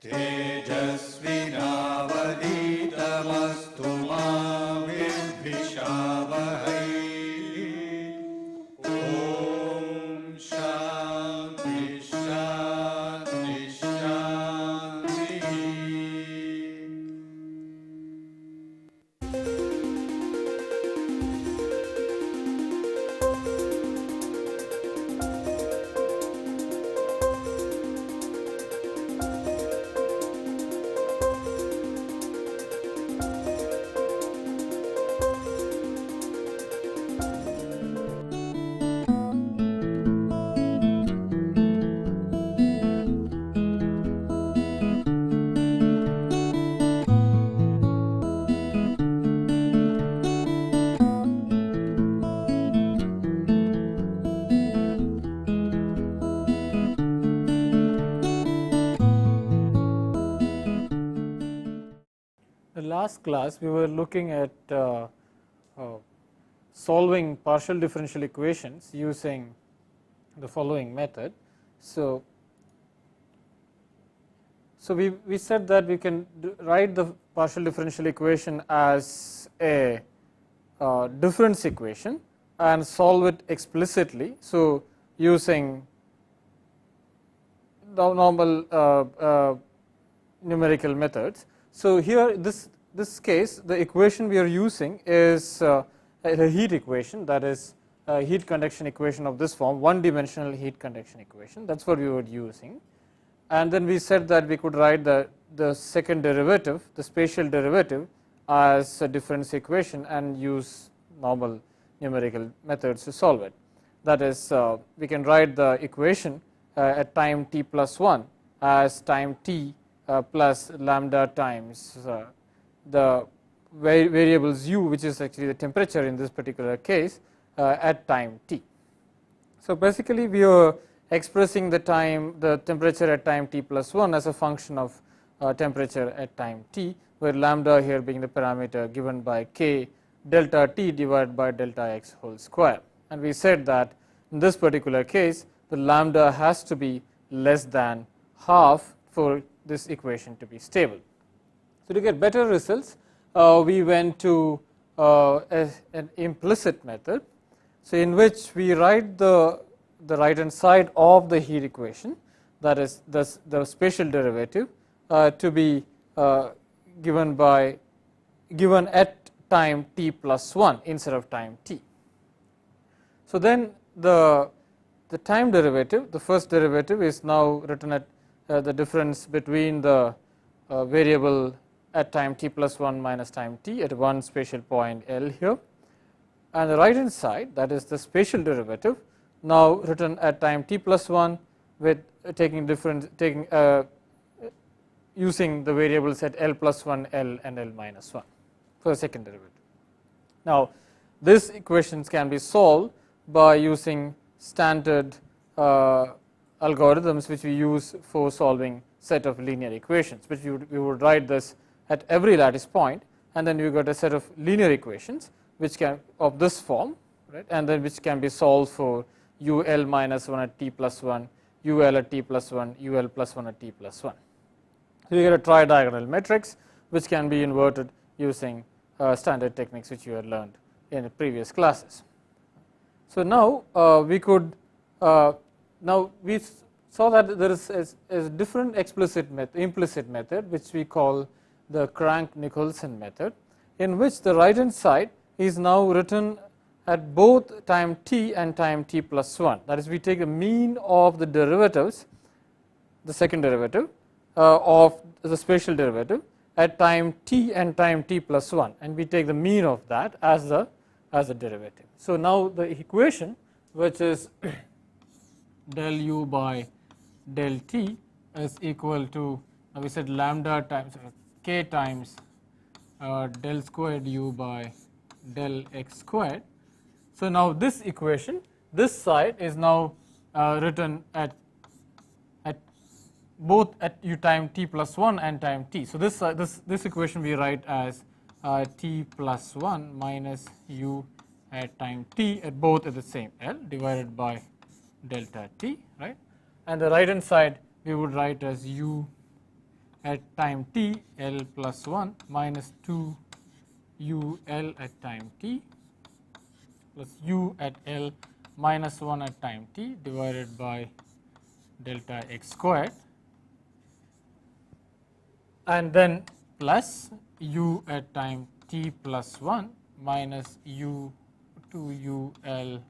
तेजस्विनावधीतमस्तु मा विद्विषावहै। ॐ शान्ति शान्ति शान्तिः। Last class we were looking at solving partial differential equations using the following method. So we said that we can write the partial differential equation as a difference equation and solve it explicitly. So using the normal numerical methods. So here this case the equation we are using is a heat equation, that is a heat conduction equation of this form, one dimensional heat conduction equation, that is what we were using. And then we said that we could write the second derivative, the spatial derivative, as a difference equation and use normal numerical methods to solve it. That is, we can write the equation at time t plus 1 as time t plus lambda times the variables u, which is actually the temperature in this particular case, at time t. So basically we are expressing the temperature at time t plus 1 as a function of temperature at time t, where lambda here being the parameter given by k delta t divided by delta x whole square. And we said that in this particular case the lambda has to be less than half for this equation to be stable. So to get better results, we went to an implicit method, so in which we write the right hand side of the heat equation, that is the spatial derivative, to be given at time t plus 1 instead of time t. So then the time derivative, the first derivative, is now written at the difference between the variable at time t plus 1 minus time t at one spatial point L here, and the right hand side, that is the spatial derivative, now written at time t plus 1 with using the variables at L plus 1, L and L minus 1 for the second derivative. Now these equations can be solved by using standard algorithms which we use for solving set of linear equations, which we would write this at every lattice point, and then you got a set of linear equations which can of this form, right, and then which can be solved for ul minus 1 at t plus 1, ul at t plus 1, ul plus 1 at t plus 1. So you get a tridiagonal matrix which can be inverted using standard techniques which you had learned in the previous classes. So now we could now we saw that there is a different implicit method which we call the Crank-Nicholson method, in which the right hand side is now written at both time t and time t plus 1. That is, we take the mean of the derivatives, the second derivative of the spatial derivative at time t and time t plus 1, and we take the mean of that as the derivative. So now the equation, which is del u by del t, is equal to, now we said lambda times k times del squared u by del x squared. So now this equation, this side is now written at both at u time t plus 1 and time t. So this equation we write as t plus 1 minus u at time t at both at the same L divided by delta t, right, and the right hand side we would write as u at time t L plus 1 minus 2 u L at time t plus u at L minus 1 at time t divided by delta x squared, and then plus u at time t plus 1 minus u 2 u L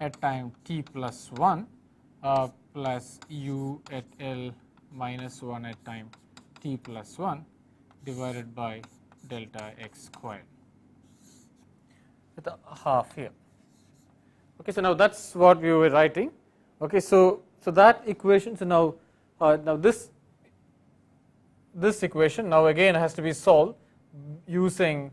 at time t plus 1 plus u at L minus 1 at time t plus 1 divided by delta x squared with a half here. Okay, so now that is what we were writing. Okay, so that equation, so now this equation now again has to be solved using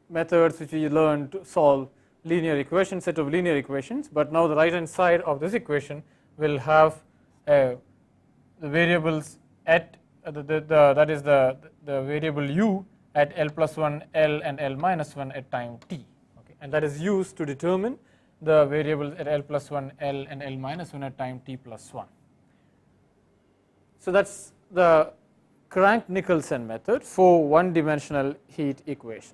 methods which we learned to solve linear equations, set of linear equations, but now the right hand side of this equation will have the variables at that is the variable u at L plus 1 L and L minus 1 at time t, okay, and that is used to determine the variables at L plus 1 L and L minus 1 at time t plus 1. So that is the Crank-Nicholson method for one dimensional heat equations.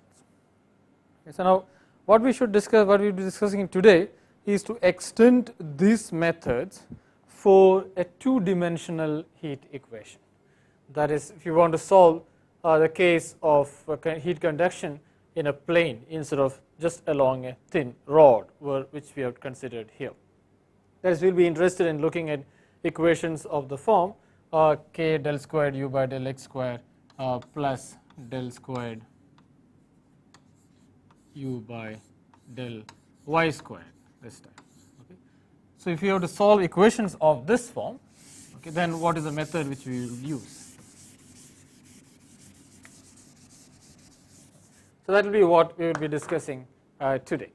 Okay, so now what we should discuss, what we will be discussing today is to extend these methods for a two-dimensional heat equation. That is, if you want to solve the case of heat conduction in a plane instead of just along a thin rod, which we have considered here. That is, we will be interested in looking at equations of the form k del squared u by del x squared plus del squared u by del y squared this time. Okay. So if you have to solve equations of this form, okay, then what is the method which we will use? So that will be what we will be discussing today.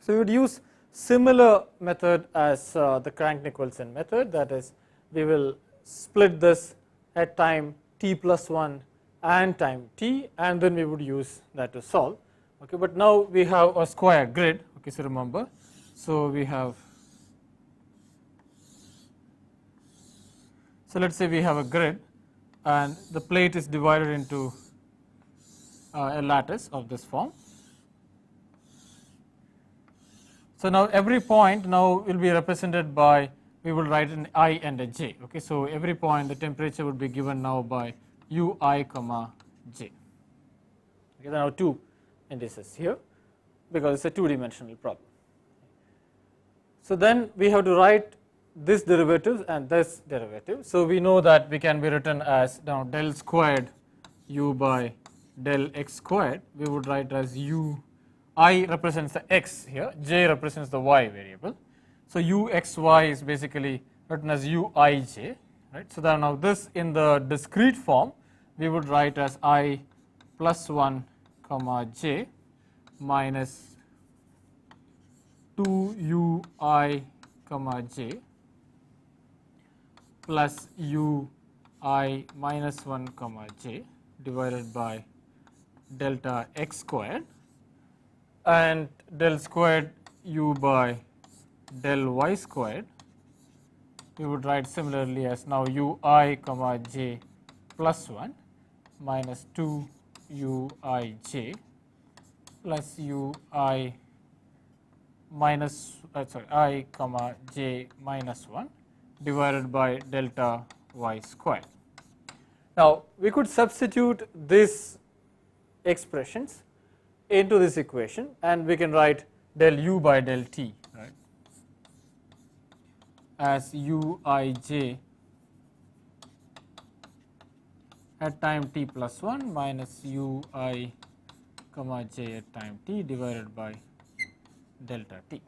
So we would use similar method as the Crank-Nicholson method, that is, we will split this at time t plus 1 and time t, and then we would use that to solve. Okay, but now we have a square grid. Okay, so remember, so we have, so let's say we have a grid and the plate is divided into a lattice of this form. So now every point now will be represented by, we will write an I and a j. Okay, so every point the temperature would be given now by ui comma j. Okay, there are two indices here because it's a two-dimensional problem. So then we have to write this derivative and this derivative. So we know that we can be written as now del squared u by del x squared. We would write as u, I represents the x here, j represents the y variable. So u x y is basically written as u I j, right. So then now this in the discrete form we would write as I plus 1 comma j minus 2 u I comma j plus u I minus 1 comma j divided by delta x squared and del squared u by del y squared. We would write similarly as now u I comma j plus 1 minus 2 u I j plus u I minus I comma j minus 1 divided by delta y squared. Now we could substitute these expressions into this equation and we can write del u by del t, right, as u I j at time t plus 1 minus u I comma j at time t divided by delta t.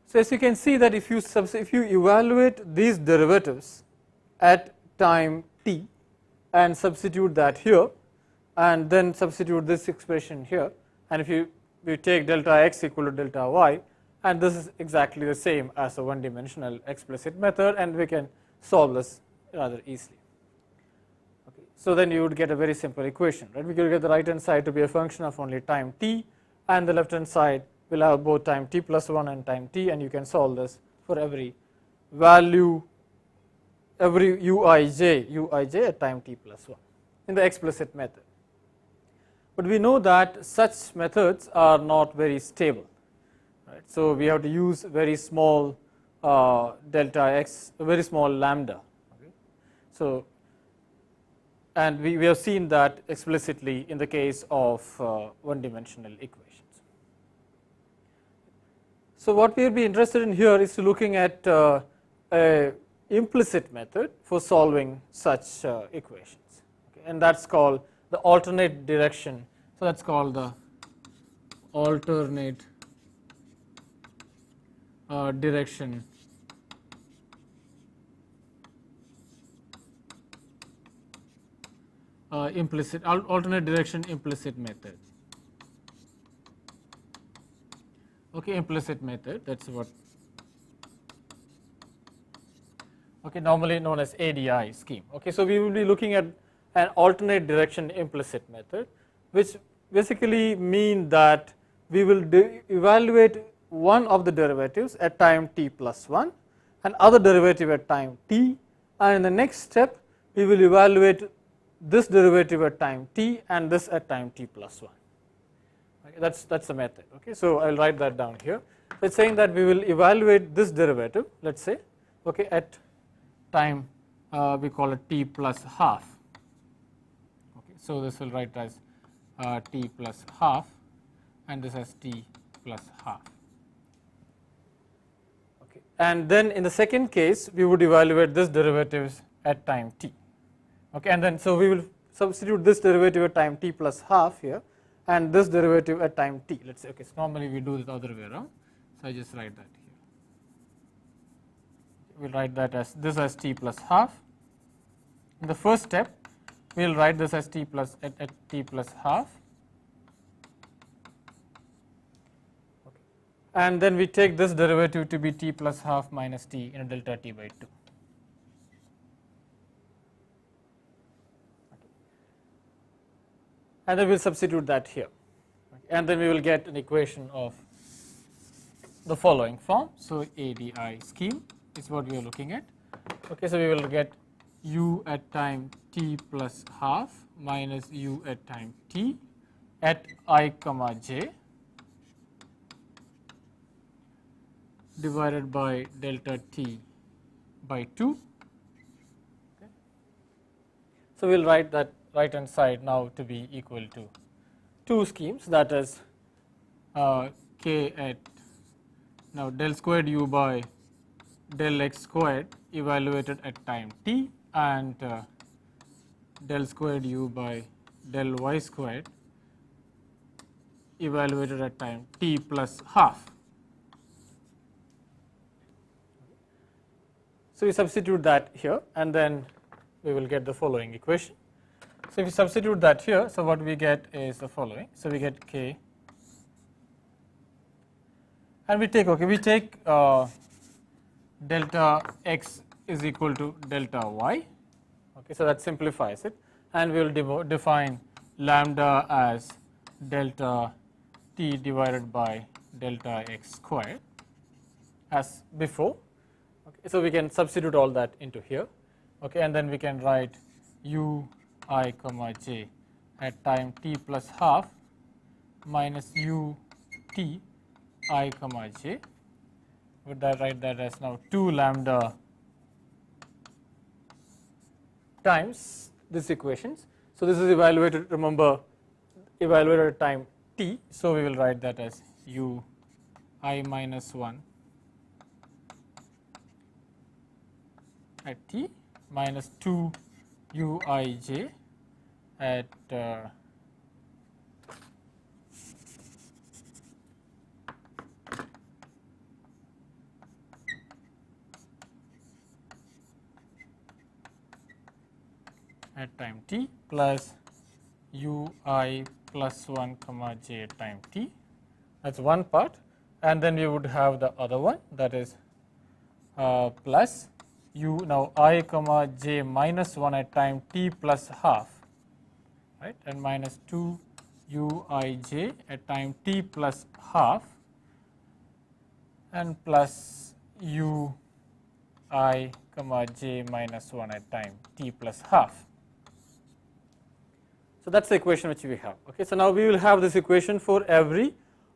So as you can see that if you evaluate these derivatives at time t and substitute that here and then substitute this expression here, and if you take delta x equal to delta y, and this is exactly the same as a one-dimensional explicit method, and we can solve this rather easily. Okay. So then you would get a very simple equation, right? We could get the right hand side to be a function of only time t, and the left hand side will have both time t plus 1 and time t, and you can solve this for every value every uij at time t plus 1 in the explicit method. But we know that such methods are not very stable, right. So we have to use very small delta x, very small lambda. Okay. So and we have seen that explicitly in the case of one dimensional equations. So what we will be interested in here is looking at a implicit method for solving such equations, okay, and that is called the alternate direction. So that is called the alternate direction implicit alternate direction implicit method. Okay, implicit method, that is what, okay, normally known as ADI scheme. Okay, so we will be looking at an alternate direction implicit method, which basically mean that we will evaluate one of the derivatives at time t plus 1 and other derivative at time t, and in the next step we will evaluate this derivative at time t and this at time t plus 1. Okay, that's the method. Okay, so I will write that down here. So it's saying that we will evaluate this derivative, let's say, okay, at time we call it t plus half. Okay, so this will write as t plus half and this as t plus half. Okay, and then in the second case we would evaluate this derivatives at time t. Okay, and then so we will substitute this derivative at time t plus half here and this derivative at time t. Let's say, okay, so normally we do this the other way around, so I just write that here. We will write that as this as t plus half. In the first step we will write this as t plus at t plus half, okay, and then we take this derivative to be t plus half minus t in a delta t by 2. And then we will substitute that here, okay, and then we will get an equation of the following form. So ADI scheme is what we are looking at. Okay, so we will get u at time t plus half minus u at time t at I comma j divided by delta t by 2. Okay. So we will write that right hand side now to be equal to two schemes, that is k at now del squared u by del x squared evaluated at time t and del squared u by del y squared evaluated at time t plus half. So we substitute that here and then we will get the following equation. So if we substitute that here, so what we get is the following. So we get k, and we take, okay, we take delta x is equal to delta y. Okay, so that simplifies it, and we will define lambda as delta t divided by delta x squared as before. Okay, so we can substitute all that into here. Okay, and then we can write u I comma j at time t plus half minus u t I comma j. Would that write that as now 2 lambda times this equations. So this is evaluated, remember, evaluated at time t. So we will write that as u I minus 1 at t minus 2 u I j at time t plus u I plus 1 comma j at time t. That is one part, and then we would have the other one, that is plus u now I comma j minus 1 at time t plus half, right, and minus 2 u I j at time t plus half and plus u I comma j minus 1 at time t plus half. So that's the equation which we have. Okay, so now we will have this equation for every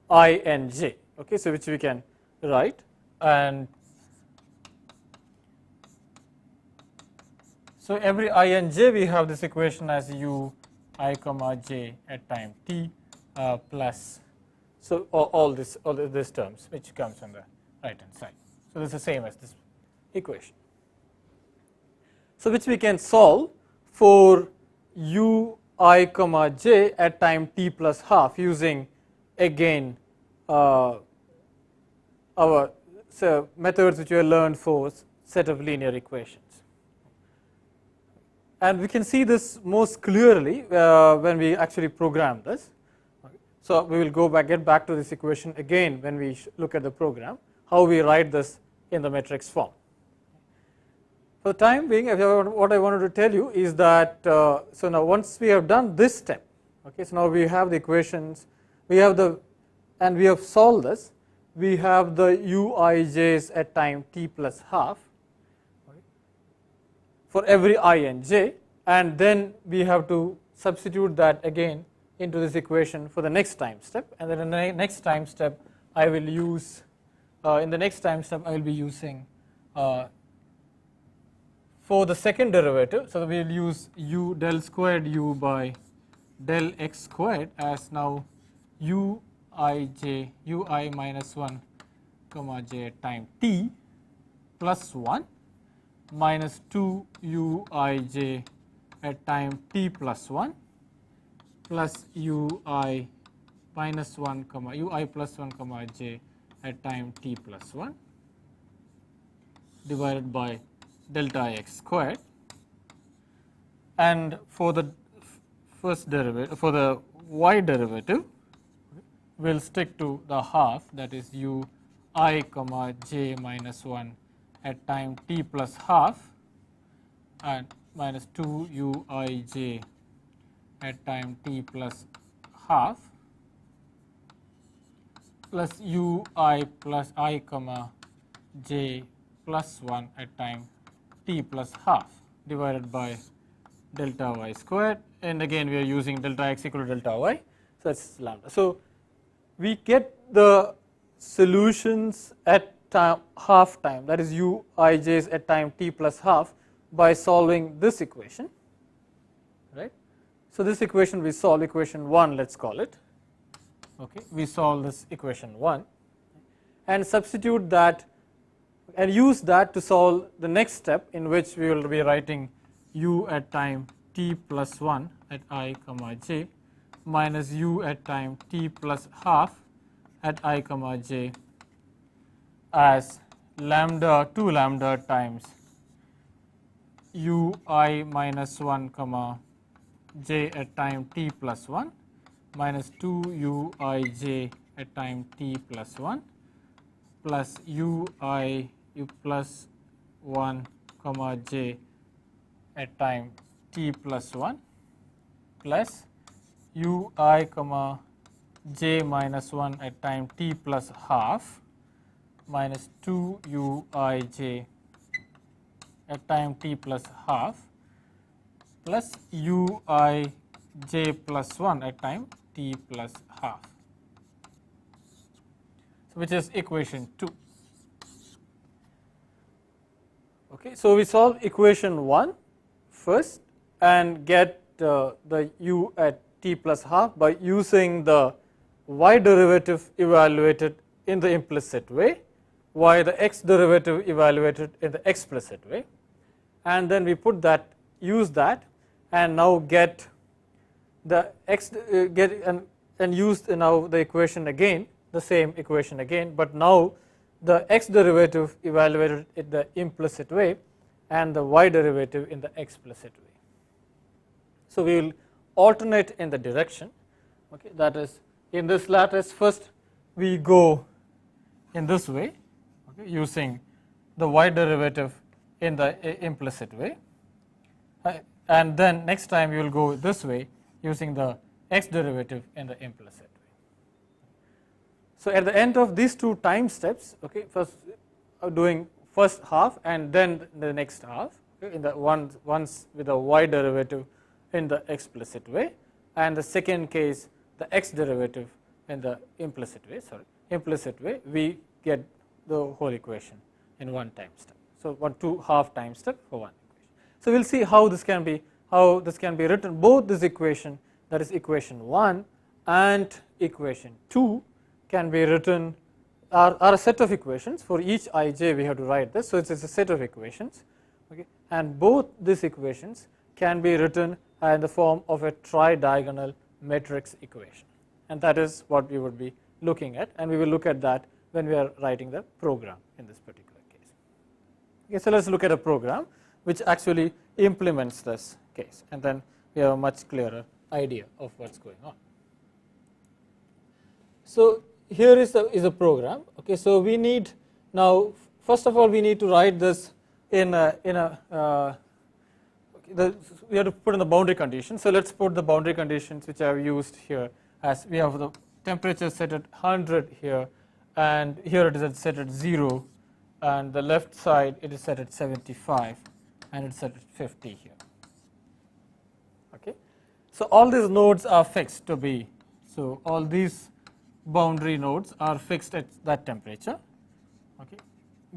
I and j. Okay, so which we can write, and so every I and j we have this equation as u I comma j at time t plus, so all these terms which comes on the right hand side. So this is the same as this equation. So which we can solve for u I comma j at time t plus half using again our methods which we have learned for set of linear equations. And we can see this most clearly when we actually program this. So we will get back to this equation again when we look at the program, how we write this in the matrix form. For the time being, what I wanted to tell you is that so now once we have done this step, okay, so now we have the equations, we have and we have solved this, we have the uij's at time t plus half for every I and j, and then we have to substitute that again into this equation for the next time step, and then in the next time step I will use in the next time step I will be using for the second derivative, so we will use u del squared u by del x squared as now ui minus 1 comma j at time t plus 1 minus 2 uij at time t plus 1 plus ui minus 1 comma ui plus 1 comma j at time t plus 1 divided by delta x squared, and for the first derivative, for the y derivative, we will stick to the half, that is u I comma j minus 1 at time t plus half and minus 2 uij at time t plus half plus ui plus I comma j plus 1 at time t plus half divided by delta y squared, and again we are using delta x equal to delta y, so that is lambda. So we get the solutions at half time, that is uij's at time t plus half, by solving this equation, right. So this equation we solve, equation 1 let us call it, okay. We solve this equation 1 and substitute that and use that to solve the next step, in which we will be writing u at time t plus 1 at I comma j minus u at time t plus half at I comma j as lambda 2 lambda times ui minus 1 comma j at time t plus 1 minus 2 uij at time t plus 1 plus ui plus 1 comma j at time t plus 1 plus ui comma j minus 1 at time t plus half minus 2 uij at time t plus half plus uij plus 1 at time t plus half, so which is equation 2. Okay, so we solve equation 1 first and get the u at t plus half by using the y derivative evaluated in the implicit way, y the x derivative evaluated in the explicit way, and then we put that, use that, and now get the x and use now the equation again, the same equation again, but now the x derivative evaluated in the implicit way and the y derivative in the explicit way. So we will alternate in the direction, okay, that is in this lattice first we go in this way, okay, using the y derivative in the implicit way, and then next time you will go this way using the x derivative in the implicit way. So at the end of these two time steps, okay, first doing first half and then the next half, okay, in the once with a y derivative in the explicit way, and the second case the x derivative in the implicit way, we get the whole equation in one time step. So, 2 half time step for one equation. So, we will see how this can be written. Both this equation, that is equation 1 and equation 2, can be written are a set of equations. For each ij we have to write this. So, it is a set of equations, okay, and both these equations can be written in the form of a tri-diagonal matrix equation, and that is what we would be looking at, and we will look at that when we are writing the program in this particular case. Okay, so, let us look at a program which actually implements this case, and then we have a much clearer idea of what is going on. So, here is a program. Okay, so we need now, first of all, we need to write this we have to put in the boundary conditions. So, let us put the boundary conditions which I have used here, as we have the temperature set at 100 here, and here it is set at 0, and the left side it is set at 75, and it is set at 50 here. Okay. So, all these nodes are fixed to be, so all these boundary nodes are fixed at that temperature, okay,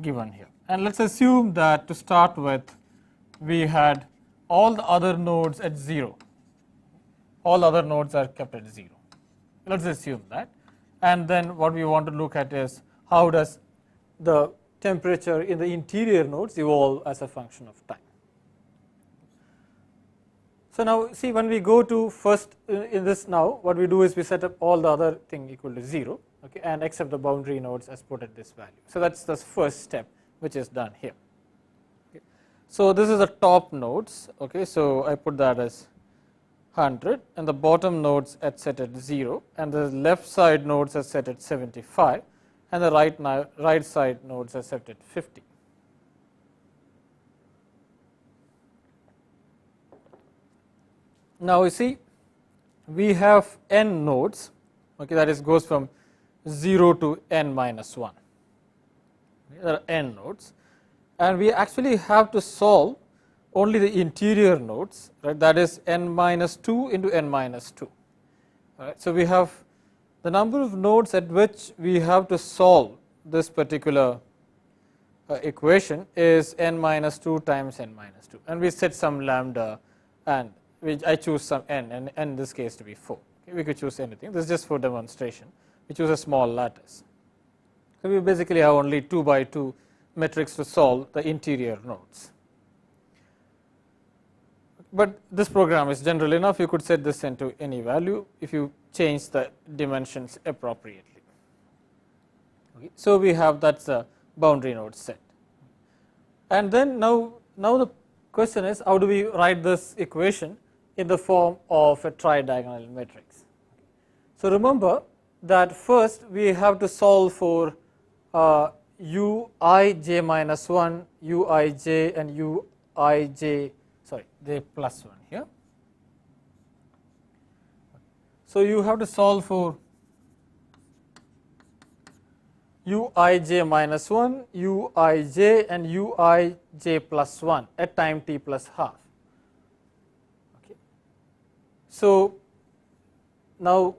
given here. And let us assume that to start with we had all the other nodes at 0, all other nodes are kept at 0. Let us assume that, and then what we want to look at is how does the temperature in the interior nodes evolve as a function of time. So, now see, when we go to first in this, now what we do is we set up all the other thing equal to 0, okay, and accept the boundary nodes as put at this value. So, that is the first step which is done here. Okay. So, this is the top nodes, okay, so I put that as 100, and the bottom nodes at set at 0, and the left side nodes are set at 75, and the right side nodes are set at 50. Now, you see, we have n nodes, okay, that is goes from 0 to n minus 1. Okay, there are n nodes, and we actually have to solve only the interior nodes, right, that is n minus 2 into n minus 2. Right. So, we have the number of nodes at which we have to solve this particular equation is n minus 2 times n minus 2, and we set some lambda, and I choose some n, and in this case to be 4. Okay, we could choose anything. This is just for demonstration. We choose a small lattice. So, we basically have only 2 by 2 matrix to solve the interior nodes. But this program is general enough, you could set this into any value if you change the dimensions appropriately. Okay. So, we have that is a boundary node set, and then now the question is, how do we write this equation in the form of a tri-diagonal matrix. So, remember that first we have to solve for uij minus 1, uij and uij, sorry, j plus 1 here. So, you have to solve for uij minus 1, uij and uij plus 1 at time t plus half. Okay. So, now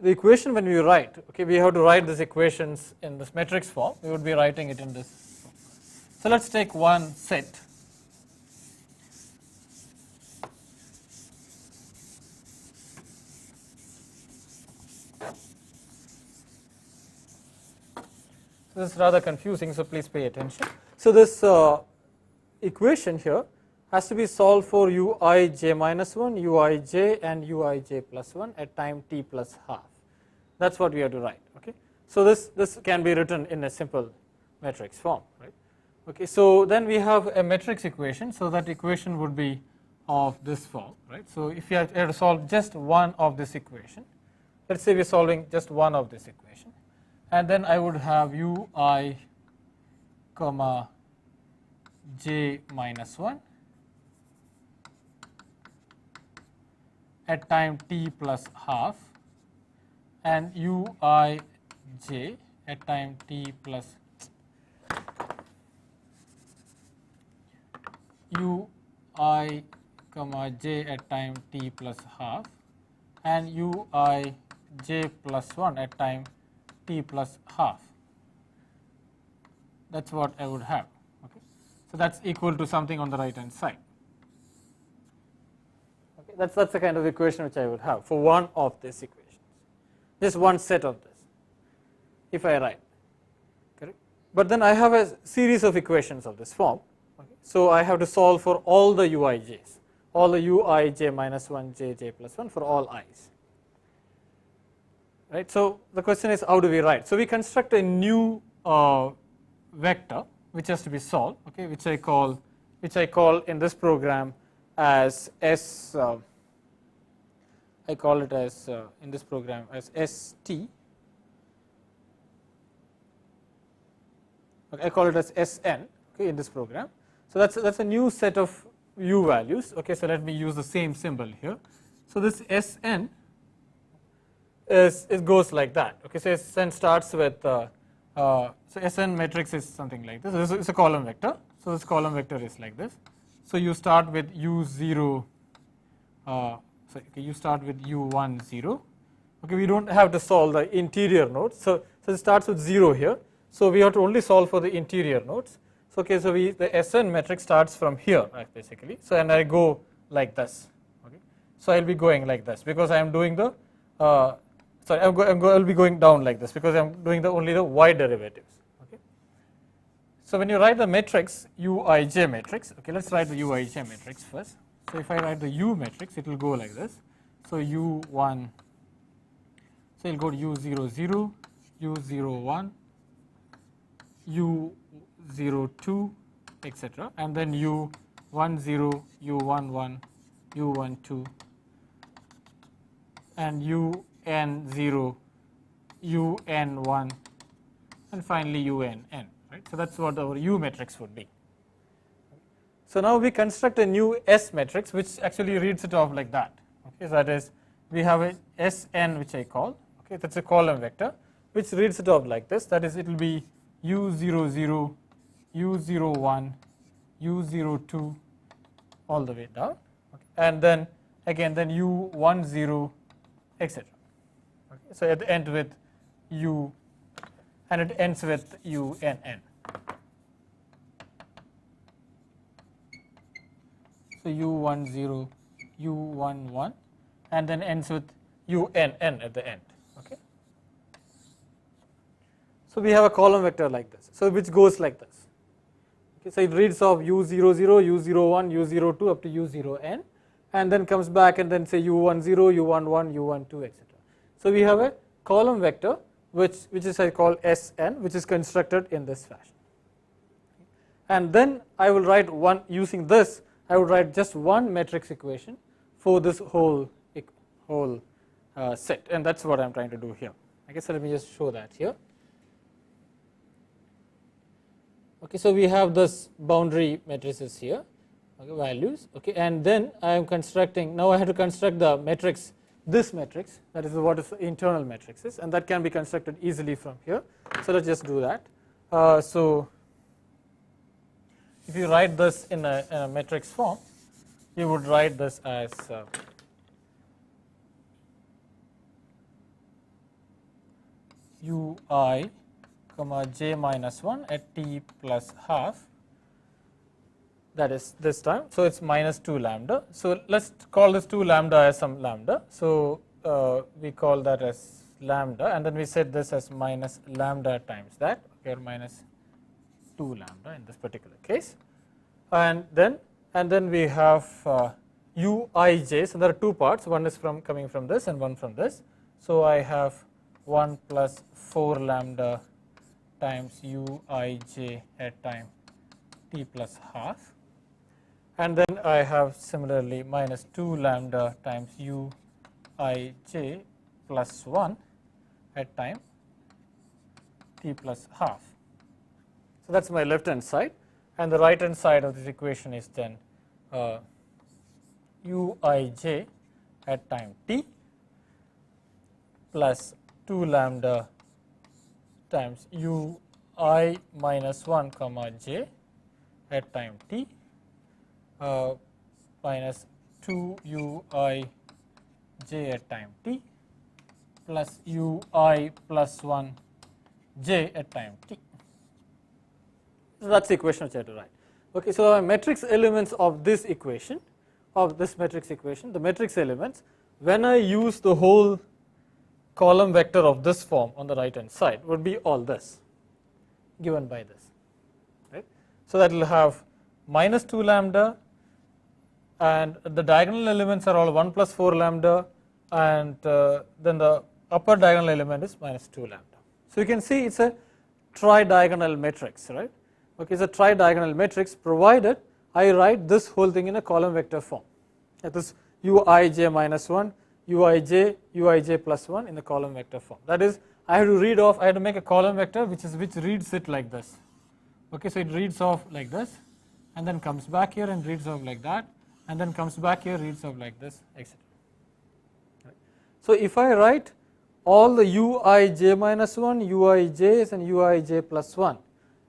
the equation when we write, okay, we have to write these equations in this matrix form, we would be writing it in this form. So, let us take one set. This is rather confusing, so please pay attention. So, this equation here has to be solved for uij minus 1, uij and uij plus 1 at time t plus half. That is what we have to write. Okay. So, this can be written in a simple matrix form, right. Okay. So, then we have a matrix equation. So, that equation would be of this form, right. So, if you have to solve just one of this equation, let us say we are solving just one of this equation, and then I would have ui comma j minus 1 at time t plus half and uij at time t plus u I comma j at time t plus half and u I j plus 1 at time t plus half. That is what I would have. Okay. So, that is equal to something on the right hand side. Okay. That is the kind of equation which I would have for one of these equations, just one set of this if I write, correct. But then I have a series of equations of this form. Okay. So, I have to solve for all the uij's, all the uij minus 1 j plus 1 for all i's, right. So, the question is how do we write? So, we construct a new vector which has to be solved, okay, which I call in this program as S. I call it as in this program as ST. Okay, I call it as SN, okay, in this program. So that's a new set of u values. Okay, so let me use the same symbol here. So this SN it goes like that. Okay, so SN starts with so SN matrix is something like this. So this is a column vector. So this column vector is like this. So you start with u0. You start with u1 0. Okay, we don't have to solve the interior nodes. So it starts with 0 here. So we have to only solve for the interior nodes. So okay, so the SN matrix starts from here basically. So and I go like this. Okay, so I'll be going like this because I am doing the I'll be going down like this because I'm doing only the y derivatives. Okay. So when you write the matrix uij matrix, okay, let's write the uij matrix first. So if I write the u matrix, it will go like this. So u1, so it'll go to u0 0, u01, u02, etc. and then u10, u11, u12, and un0, un1, and finally unn. Right? So that's what our u matrix would be. So now we construct a new S matrix which actually reads it off like that. Okay, so that is we have a Sn which I call. Okay, that's a column vector which reads it off like this. That is, it will be u00, u01, u02, all the way down. Okay, and then again then u10, etc. Okay, so it ends with u, and it ends with unn. So u10, u11, and then ends with unn at the end. Okay. So we have a column vector like this, so which goes like this. Okay, so it reads off u00, u01, u02 up to u0n, and then comes back and then say u10, u11, u12, etc. So we have a column vector which is I call Sn, which is constructed in this fashion. And then I will write one using this. I would write just one matrix equation for this whole set, and that's what I'm trying to do here. I guess let me just show that here. Okay, so we have this boundary matrices here, okay, values, okay, and then I am constructing. Now I have to construct the matrix, this matrix, that is what is the internal matrices, and that can be constructed easily from here. So let's just do that. So if you write this in a matrix form, you would write this as ui comma j minus 1 at t plus half, that is this time. So it's minus 2 lambda. So let's call this 2 lambda as some lambda. So we call that as lambda, and then we set this as minus lambda times that, okay, or minus 2 lambda in this particular case, and then we have uij. So there are two parts, one is coming from this and one from this. So I have 1 plus 4 lambda times uij at time t plus half, and then I have similarly minus 2 lambda times uij plus 1 at time t plus half. So that's my left hand side, and the right hand side of this equation is then uij at time t plus 2 lambda times ui minus 1 comma j at time t minus 2 ui j at time t plus ui plus 1 j at time t. So that's the equation which I have to write. Okay, so our matrix elements of this equation, of this matrix equation, the matrix elements, when I use the whole column vector of this form on the right hand side, would be all this given by this, right. So that will have minus 2 lambda, and the diagonal elements are all 1 plus 4 lambda, and then the upper diagonal element is minus 2 lambda. So you can see it's a tri-diagonal matrix, right. Okay, it's a tri-diagonal matrix provided I write this whole thing in a column vector form. That is uij minus 1, uij plus 1 in the column vector form. That is, I have to read off, I have to make a column vector which reads it like this. Okay, so it reads off like this, and then comes back here and reads off like that, and then comes back here, reads off like this, etc. Right. So if I write all the uij minus 1, uij's and uij plus 1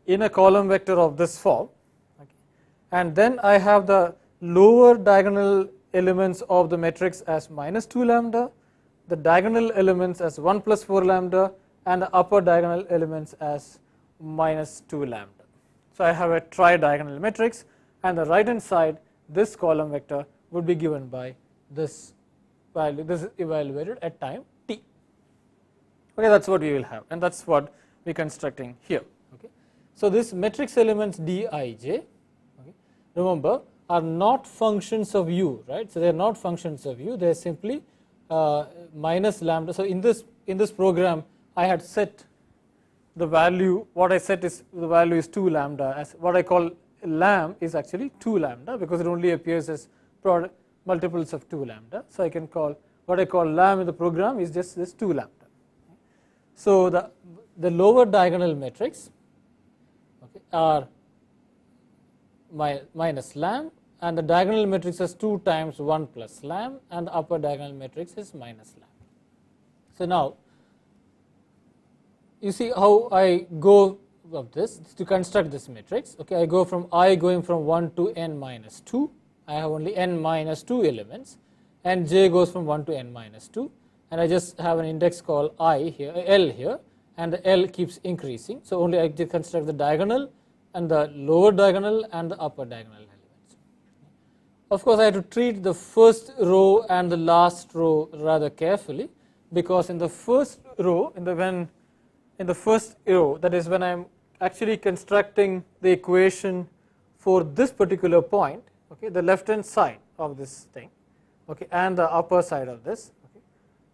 in a column vector of this form, okay, and then I have the lower diagonal elements of the matrix as minus 2 lambda, the diagonal elements as 1 plus 4 lambda, and the upper diagonal elements as minus 2 lambda. So I have a tri-diagonal matrix, and the right hand side, this column vector would be given by this value, this is evaluated at time t. Okay, that's what we will have, and that's what we're constructing here. Okay, so this matrix elements dij, okay, remember, are not functions of u, right. So they are not functions of u, they are simply minus lambda. So in this program, I had set the value, what I set is the value is 2 lambda, as what I call lam is actually 2 lambda, because it only appears as multiples of 2 lambda. So I can call what I call lam in the program is just this 2 lambda. So the lower diagonal matrix, okay, are minus lam, and the diagonal matrix is 2 times 1 plus lam, and the upper diagonal matrix is minus lam. So now you see how I go of this to construct this matrix. Okay, I go from I going from 1 to n minus 2, I have only n minus 2 elements, and j goes from 1 to n minus 2, and I just have an index called I here, L here, and the L keeps increasing. So only I construct the diagonal and the lower diagonal and the upper diagonal elements. Of course, I have to treat the first row and the last row rather carefully, because in the first row, in the first row, that is when I am actually constructing the equation for this particular point, okay, the left hand side of this thing, okay, and the upper side of this, okay,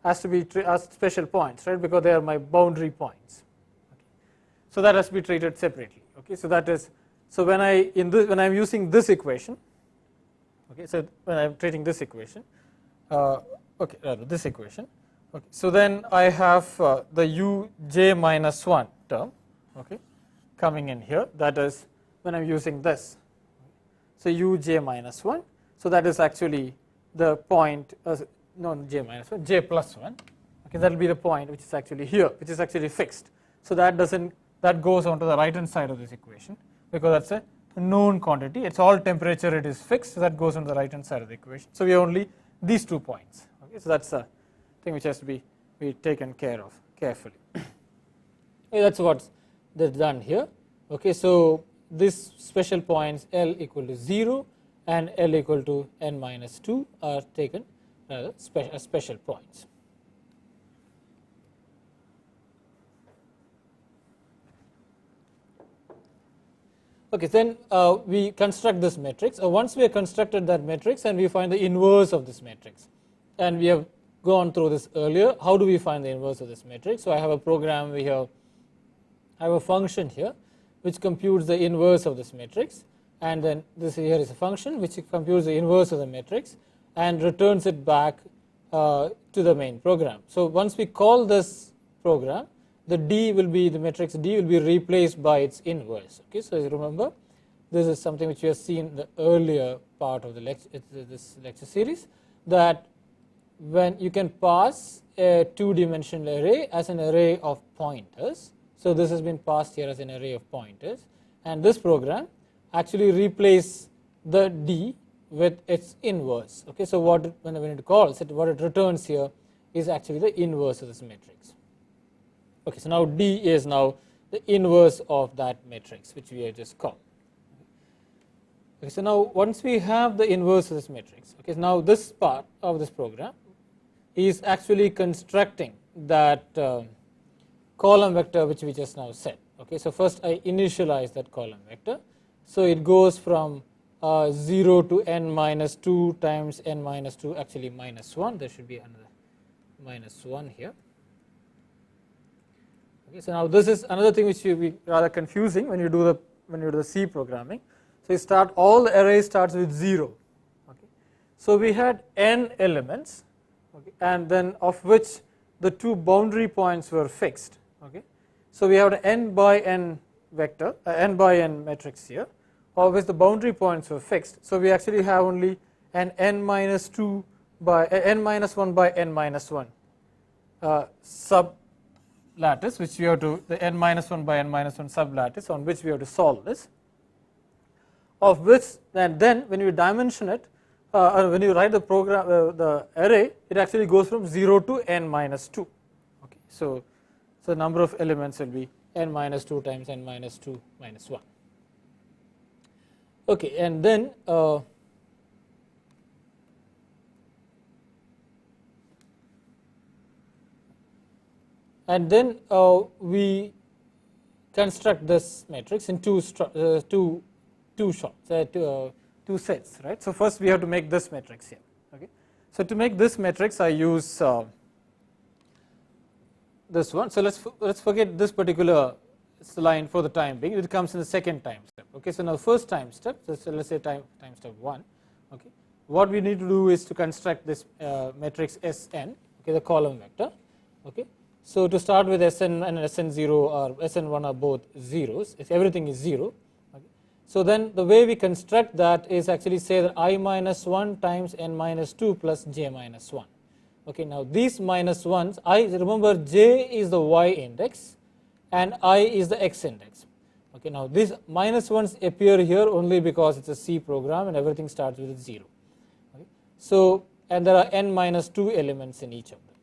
has to be as special points, right, because they are my boundary points. Okay. So that has to be treated separately. Okay, so that is, so when I am using this equation, okay, so when I am treating this equation, okay, rather this equation, okay, so then I have the uj minus 1 term, okay, coming in here. That is when I am using this. So uj minus 1. So that is actually the point, no j minus 1, j plus 1. Okay, that will be the point which is actually here, which is actually fixed. So that goes onto the right hand side of this equation, because that's a known quantity. It's all temperature, it is fixed, so that goes on the right hand side of the equation. So we have only these 2 points. Okay, so that's a thing which has to be taken care of carefully. Okay, that's what's done here. Okay, so these special points L equal to 0 and L equal to n minus 2 are taken as special points. Okay, then we construct this matrix. Once we have constructed that matrix and we find the inverse of this matrix, and we have gone through this earlier, how do we find the inverse of this matrix? So I have a program, I have a function here which computes the inverse of this matrix, and then this here is a function which computes the inverse of the matrix and returns it back to the main program. So once we call this program, the matrix D will be replaced by its inverse. Okay, so remember, this is something which we have seen in the earlier part of the this lecture series, that when you can pass a 2-dimensional array as an array of pointers. So this has been passed here as an array of pointers, and this program actually replaces the D with its inverse. Okay, so when it calls it, what it returns here is actually the inverse of this matrix. Okay, so now D is now the inverse of that matrix which we have just called. Okay, so now once we have the inverse of this matrix, okay, now this part of this program is actually constructing that column vector which we just now set. Okay, so first I initialize that column vector, so it goes from 0 to n minus 2 times n minus 2, actually minus 1, there should be another minus 1 here. Okay, so now this is another thing which will be rather confusing when you do the C programming. So you all the array starts with 0. Okay, so we had n elements, okay, and then of which the 2 boundary points were fixed. Okay, so we have an n by n vector, n by n matrix here, of which the boundary points were fixed. So we actually have only an n minus 2 by n minus 1 by n minus 1 sub lattice, which we have to, the n minus 1 by n minus 1 sub lattice on which we have to solve this, of which and then when you dimension it, when you write the program, the array, it actually goes from 0 to n minus 2. Okay, so the number of elements will be n minus 2 times n minus 2 minus 1. Okay, and then we construct this matrix in two sets, right? So first we have to make this matrix here. Okay, so to make this matrix I use this one. So let's forget this particular line for the time being. It comes in the second time step. Okay, so now first time step, so let's say time step 1. Okay, what we need to do is to construct this matrix Sn, okay, the column vector. Okay, so to start with, Sn and Sn0 or Sn1 are both zeros, if everything is 0. Okay, so then the way we construct that is actually say that I minus 1 times n minus 2 plus j minus 1. Okay, now these minus 1s, I remember j is the y index and I is the x index. Okay, now these minus 1s appear here only because it's a C program and everything starts with 0. Okay, so and there are n minus 2 elements in each of them.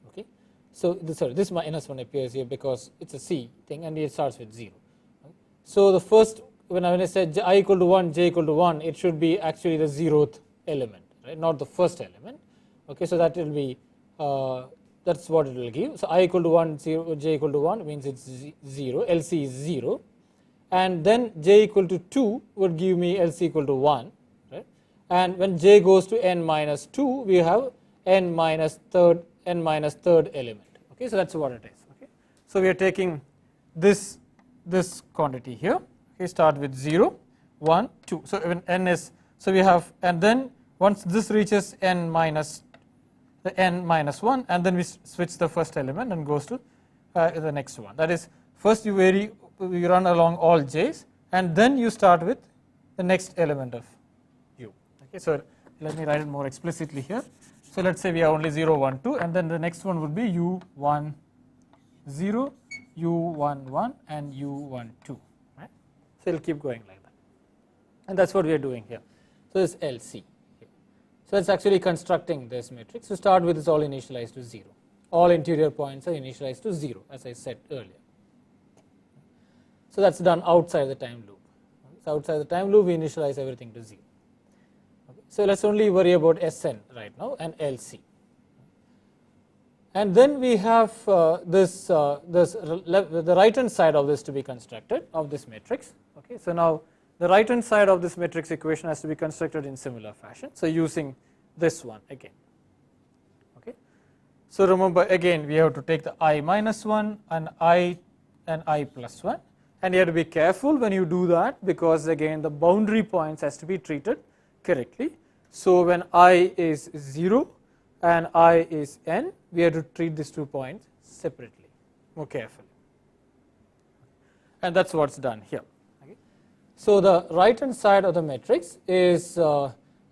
Okay, so this minus 1 appears here because it's a C thing and it starts with 0. Okay, so the first, when I said I equal to 1, j equal to 1, it should be actually the 0th element, right, not the first element. Okay, so that will be that's what it will give. So I equal to 1, 0, j equal to 1 means it's 0, LC is 0, and then j equal to 2 would give me LC equal to 1, right? And when j goes to n minus 2, we have n minus third element. Okay, so that's what it is. Okay, so we are taking this quantity here. Okay, start with 0, 1, 2. So when n is, so we have, and then once this reaches n minus 1, and then we switch the first element and goes to the next one. That is, first you run along all j's, and then you start with the next element of u. Okay, so let me write it more explicitly here. So let's say we have only 0, 1, 2, and then the next one would be u1 0, u1 1, and u1 2. Right? So it'll keep going like that, and that's what we are doing here. So this LC. So it's actually constructing this matrix. To start with, it's all initialized to 0. All interior points are initialized to 0, as I said earlier. So that's done outside the time loop. So outside the time loop, we initialize everything to 0. Okay. So let's only worry about Sn right now and LC. And then we have the right hand side of this to be constructed of this matrix. Okay. So now the right hand side of this matrix equation has to be constructed in similar fashion. So using this one again. Okay. So remember again we have to take the I minus 1 and I plus 1, and you have to be careful when you do that because again the boundary points has to be treated correctly. So when I is 0 and I is n, we have to treat these 2 points separately more carefully, and that's what's done here. So the right hand side of the matrix is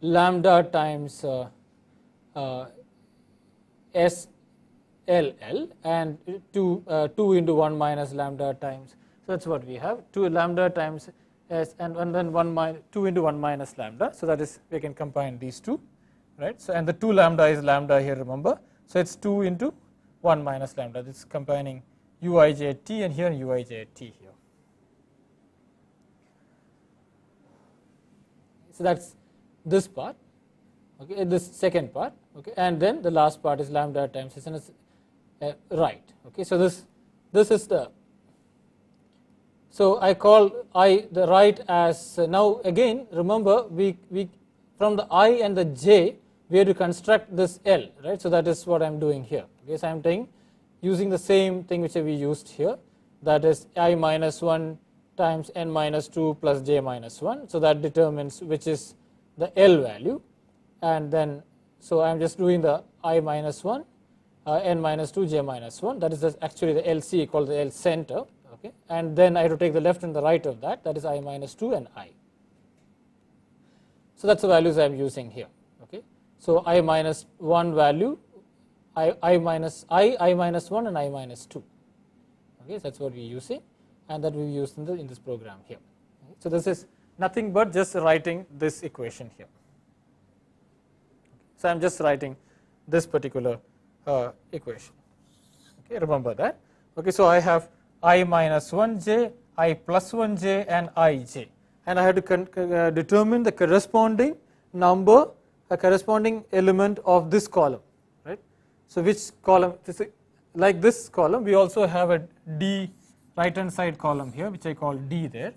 lambda times SLL and 2 into 1 minus lambda times, so that's what we have, 2 lambda times yes, and then 2 into 1 minus lambda. So that is, we can combine these two, right. So and the 2 lambda is lambda here, remember. So it's 2 into 1 minus lambda. This is combining uij at t and here uij at t here. So that's this part, okay, this second part, okay, and then the last part is lambda times s right, okay. So this is the, so I call the right as now again remember we from the I and the j we have to construct this L, right. So that is what I am doing here, okay. So I am taking using the same thing which we used here, that is I minus 1 times n minus 2 plus j minus 1. So that determines which is the L value, and then so I am just doing the I minus 1 n minus 2 j minus 1, that is actually the LC called the L center, okay, and then I have to take the left and the right of that, that is I minus 2 and I. So that's the values I am using here, okay. So I minus 1 value, I minus 1 and I minus 2, okay. So that's what we are using, and that we use in this program here. Okay. So this is nothing but just writing this equation here. So I am just writing this particular equation, okay, remember that, okay. So I have I minus 1j, I plus 1j and ij, and I have to determine the corresponding number, a corresponding element of this column, right. So which column, like this column we also have a d right hand side column here which I call d there,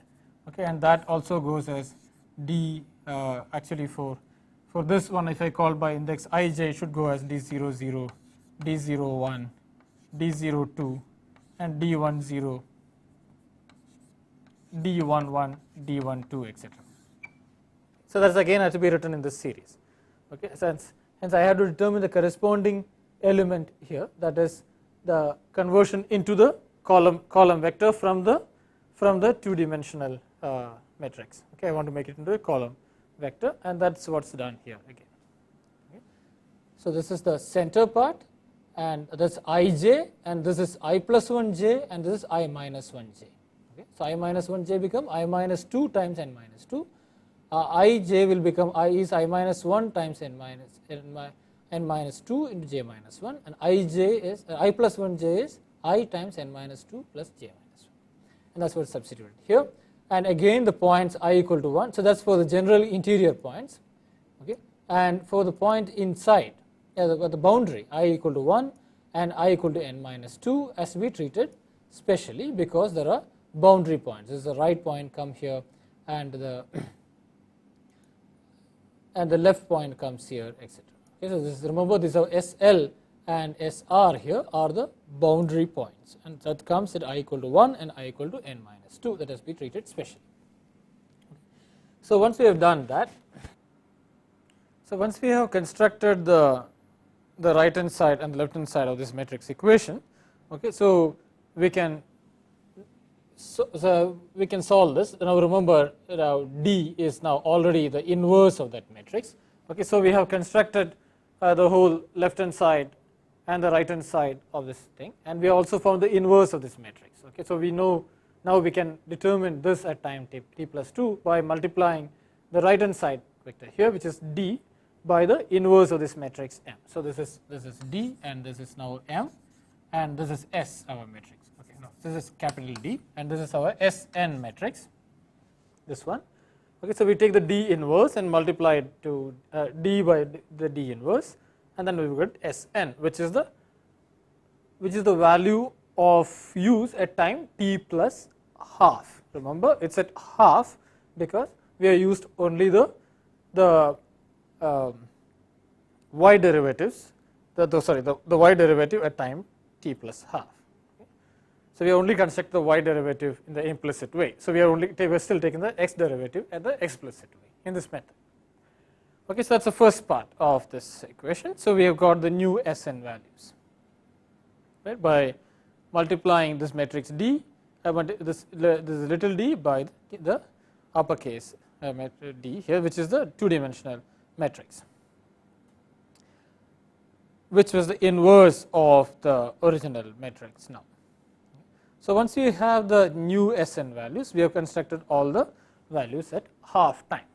okay, and that also goes as d, actually for this one if I call by index ij should go as d00, d01, d02 and d10, d11, d12, etc. So that's again has to be written in this series, okay. So hence I have to determine the corresponding element here, that is the conversion into the column vector from the two-dimensional matrix, okay. I want to make it into a column vector, and that's what's done here again, okay. So this is the center part, and that's ij, and this is I plus 1j, and this is I minus 1j, okay. So I minus 1j become I minus 2 times n minus 2, ij will become I minus 1 times n minus 2 into j minus 1, and ij is I plus 1j is I times n minus 2 plus j minus 1, and that's what is substituted here. And again the points I equal to 1, so that's for the general interior points, okay. And for the point inside, the boundary I equal to 1 and I equal to n minus 2 has to be treated specially because there are boundary points. This is the right point come here, and the left point comes here, etc. Okay, so this, remember these are SL and SR here are the boundary points, and that comes at I equal to 1 and I equal to n minus 2, that has to be treated specially. So once we have done that, so once we have constructed the right hand side and the left hand side of this matrix equation, okay, so we can solve this. Now remember D is now already the inverse of that matrix, okay. So we have constructed the whole left hand side and the right hand side of this thing, and we also found the inverse of this matrix, okay. So we know now we can determine this at time t plus 2 by multiplying the right hand side vector here, which is D, by the inverse of this matrix M. So this is D, and this is now M, and this is S, our matrix, okay. No, this is capital D, and this is our Sn matrix, this one, okay. So we take the D inverse and multiply it to D by the D inverse, and then we get Sn, which is the value of use at time t plus half. Remember, it's at half because we have used only the y derivatives, the y derivative at time t plus half. Okay. So we only construct the y derivative in the implicit way. So we are still taking the x derivative at the explicit way in this method. Okay, so that's the first part of this equation. So we have got the new Sn values, right, by multiplying this matrix D, this little d by the uppercase D here, which is the two-dimensional matrix, which was the inverse of the original matrix now. So once we have the new Sn values, we have constructed all the values at half time.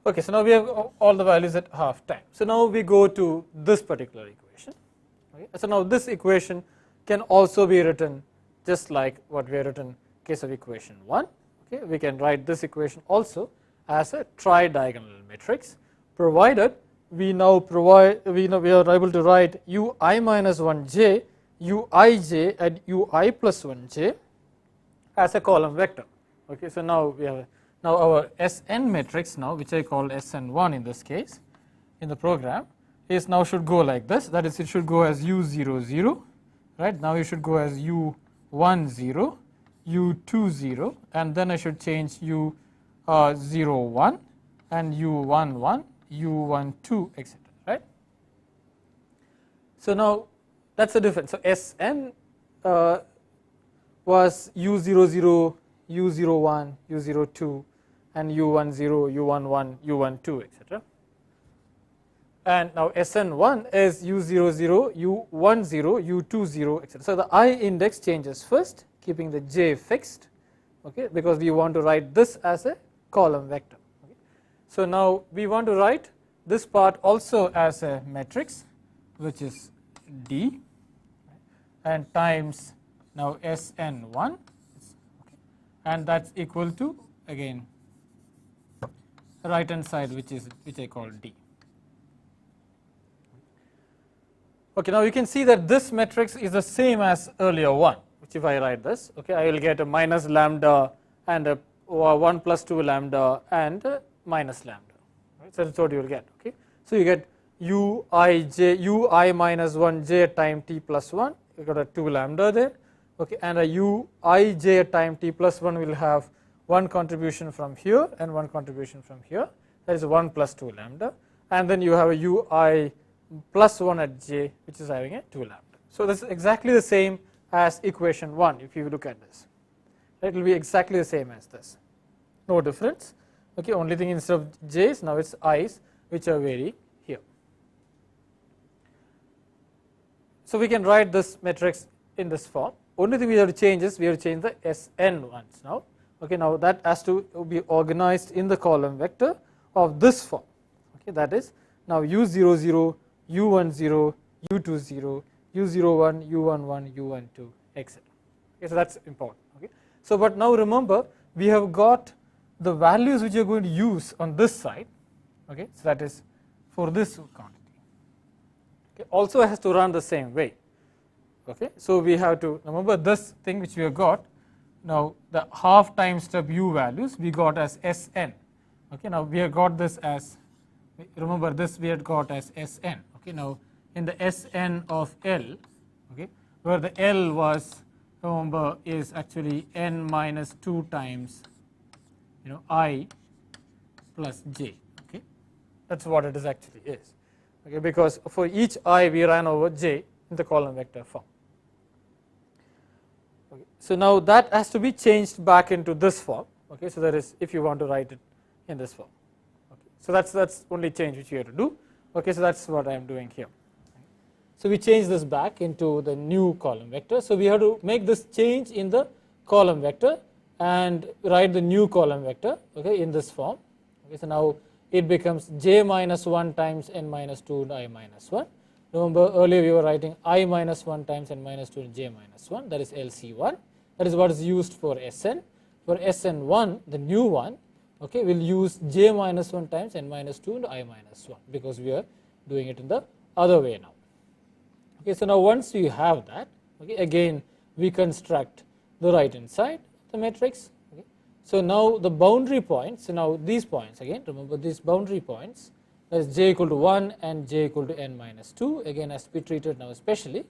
Okay, so now we have all the values at half time. So now we go to this particular equation. Okay. So now this equation can also be written just like what we have written in case of equation 1. Okay. We can write this equation also as a tridiagonal matrix, provided we now we are able to write ui minus 1j, uij and ui plus 1j as a column vector. Okay, so now we have our Sn matrix now, which I call Sn1 in this case in the program, is now should go like this. That is, it should go as u0 0, right? Now it should go as u1 0, u2 0, and then I should change u 0 1 and u1 1, u1 2, etc. Right? So now that's the difference. So Sn was u0 0, u01, u02, and u10, u11, u12, etc. And now Sn1 is u00, u10, u20, etc. So the I index changes first, keeping the j fixed, okay, because we want to write this as a column vector. Okay. So now we want to write this part also as a matrix, which is D, and times now Sn1, and that's equal to again right hand side, which I call D. Okay, now you can see that this matrix is the same as earlier one, which if I write this, okay, I will get a minus lambda and a 1 plus 2 lambda and a minus lambda. Right? So that's what you will get. Okay, so you get ui minus 1j time t plus 1. You got a 2 lambda there. Okay, and a uij time t plus 1 will have one contribution from here and one contribution from here, that is 1 plus 2 lambda, and then you have a ui plus 1 at j, which is having a 2 lambda. So this is exactly the same as equation 1 if you look at this. It will be exactly the same as this, no difference. Okay, only thing instead of j's now it's i's which are varying here. So we can write this matrix in this form. Only thing we have to change is we have to change the Sn ones now. Okay, now that has to be organized in the column vector of this form. Okay, that is now u00, u10, u20, u01, u11, u12, etc. Okay, so that's important. Okay, so but now remember we have got the values which you are going to use on this side. Okay, so that is for this quantity. Okay, also has to run the same way. Okay, so we have to remember this thing which we have got. Now the half time step u values we got as Sn. Okay, now we have got this as, remember this we had got as Sn. Okay, now in the Sn of L, okay, where the L was, remember, is actually n minus 2 times I plus j. Okay, that's what it is actually is. Okay, because for each I we ran over j in the column vector form. Okay, so now that has to be changed back into this form. Okay, so that is if you want to write it in this form. Okay, so that's only change which you have to do. Okay, so that's what I am doing here. So we change this back into the new column vector. So we have to make this change in the column vector and write the new column vector, okay, in this form. Okay, so now it becomes j minus 1 times n minus 2 and I minus 1. Remember earlier we were writing I minus 1 times n minus 2 and j minus 1, that is LC1. That is what is used for Sn. For Sn1, the new one, okay, we'll use j minus 1 times n minus 2 and I minus 1 because we are doing it in the other way now. Okay, so now once you have that, okay, again we construct the right hand side of the matrix. Okay. So now the boundary points, so now these points again, remember these boundary points, that is j equal to 1 and j equal to n minus 2, again has to be treated now specially.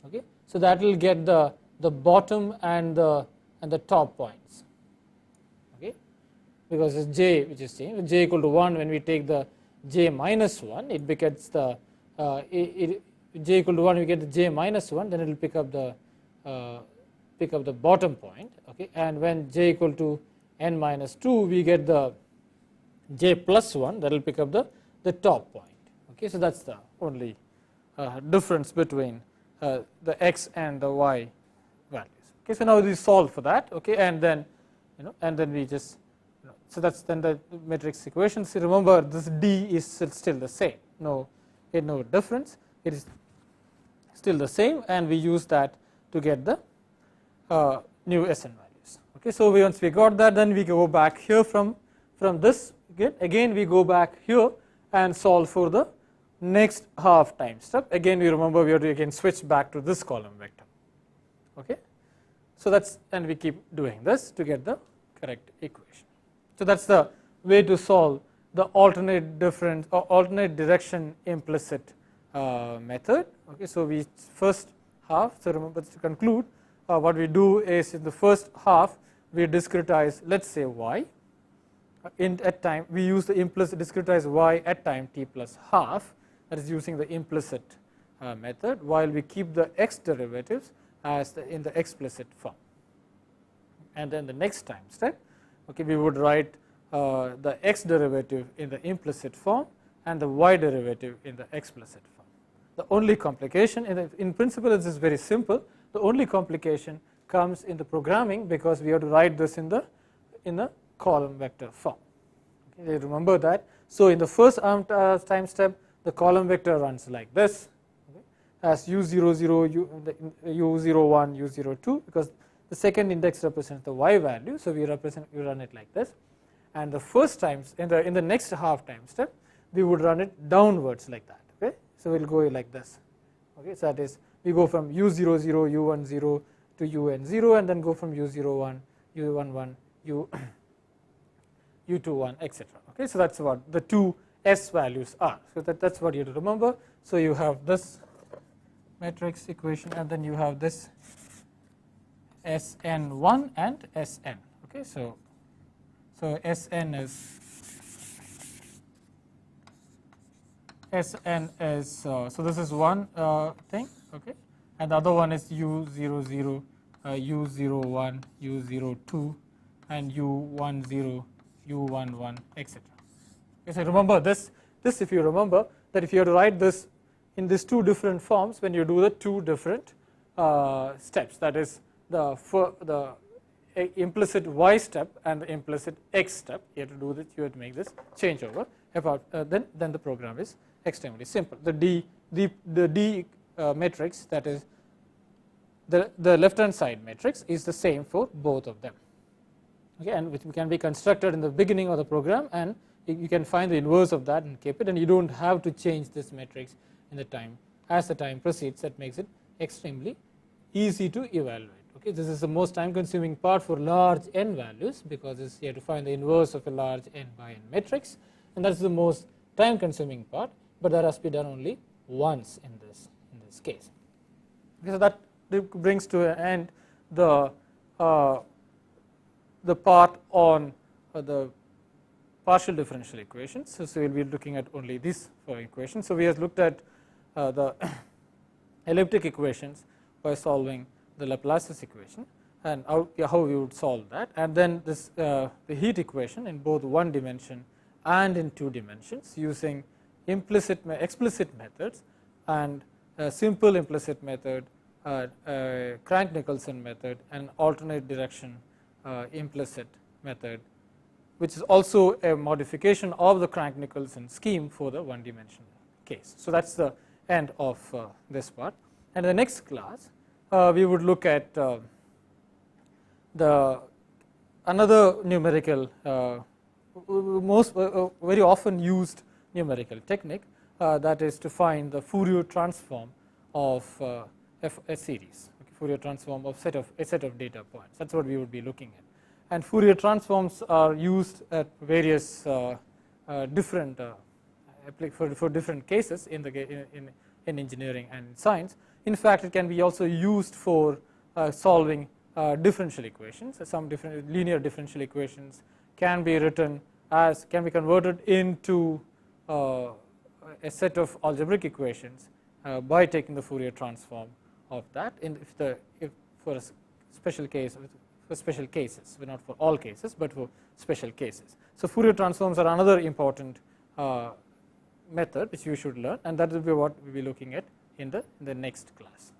Okay. So that will get the bottom and the top points. Okay. Because it's j which is changed, with j equal to 1 when we take the j minus 1, it becomes the j equal to 1 we get the j minus 1, then it will pick up the bottom point. Okay, and when j equal to n minus 2 we get the j plus 1, that will pick up the top point. Okay, so that's the only difference between the x and the y values. Okay, so now we solve for that. Okay, and then and then we just So that is then the matrix equation. So remember this D is still the same, no difference, it is still the same, and we use that to get the new Sn values. Okay, so once we got that, then we go back here from this again we go back here and solve for the next half time step. Again we remember we have to again switch back to this column vector. Okay, so that's, and we keep doing this to get the correct equation. So that's the way to solve the alternate difference or alternate direction implicit method. Okay, so we first half, so remember to conclude what we do is in the first half we discretize, let's say y at time, we use the implicit discretize y at time t plus half, that is using the implicit method, while we keep the x derivatives as in the explicit form. And then the next time step, okay, we would write the x derivative in the implicit form and the y derivative in the explicit form. The only complication in principle this is very simple. The only complication comes in the programming because we have to write this in the column vector form. Okay, remember that. So in the first time step the column vector runs like this, okay, as u00, u01, u02, because the second index represents the y value, so we run it like this. And the first times in the next half time step we would run it downwards like that. Okay, so we'll go like this. Okay, so that is we go from u00, u10 to un0, and then go from u01, u11, u21, etc. Okay, so that's what the two S values are. So that's what you have to remember. So you have this matrix equation, and then you have this Sn1 and Sn. Okay, so Sn is so this is one thing, okay, and the other one is u00, u01, u02, and u10, u11, etc. Okay, so remember this if you remember that if you have to write this in these two different forms when you do the two different steps, that is the implicit y step and the implicit x step, you have to do this, you have to make this changeover. Then the program is extremely simple. The D matrix, that is the left hand side matrix, is the same for both of them. Okay, and which can be constructed in the beginning of the program, and you can find the inverse of that and keep it, and you don't have to change this matrix in the time as the time proceeds. That makes it extremely easy to evaluate. Okay, this is the most time consuming part for large n values because you have to find the inverse of a large n by n matrix, and that's the most time consuming part, but that has to be done only once in this case. Okay, so that brings to an end the part on the partial differential equations. So we will be looking at only these four equations. So we have looked at the elliptic equations by solving the Laplace's equation and how we would solve that, and then this the heat equation in both one dimension and in two dimensions using explicit methods and a simple implicit method, Crank-Nicholson method, and alternate direction implicit method, which is also a modification of the Crank-Nicholson scheme for the one dimensional case. So that's the end of this part, and in the next class we would look at another numerical very often used numerical technique, that is to find the Fourier transform of a series, okay, Fourier transform of a set of data points. That's what we would be looking at. And Fourier transforms are used at various different for different cases in engineering and science. In fact, it can be also used for solving differential equations. Some different linear differential equations can be converted into a set of algebraic equations by taking the Fourier transform of that. For a special case, for special cases, but not for all cases, but for special cases. So Fourier transforms are another important method which you should learn, and that will be what we will be looking at in the next class.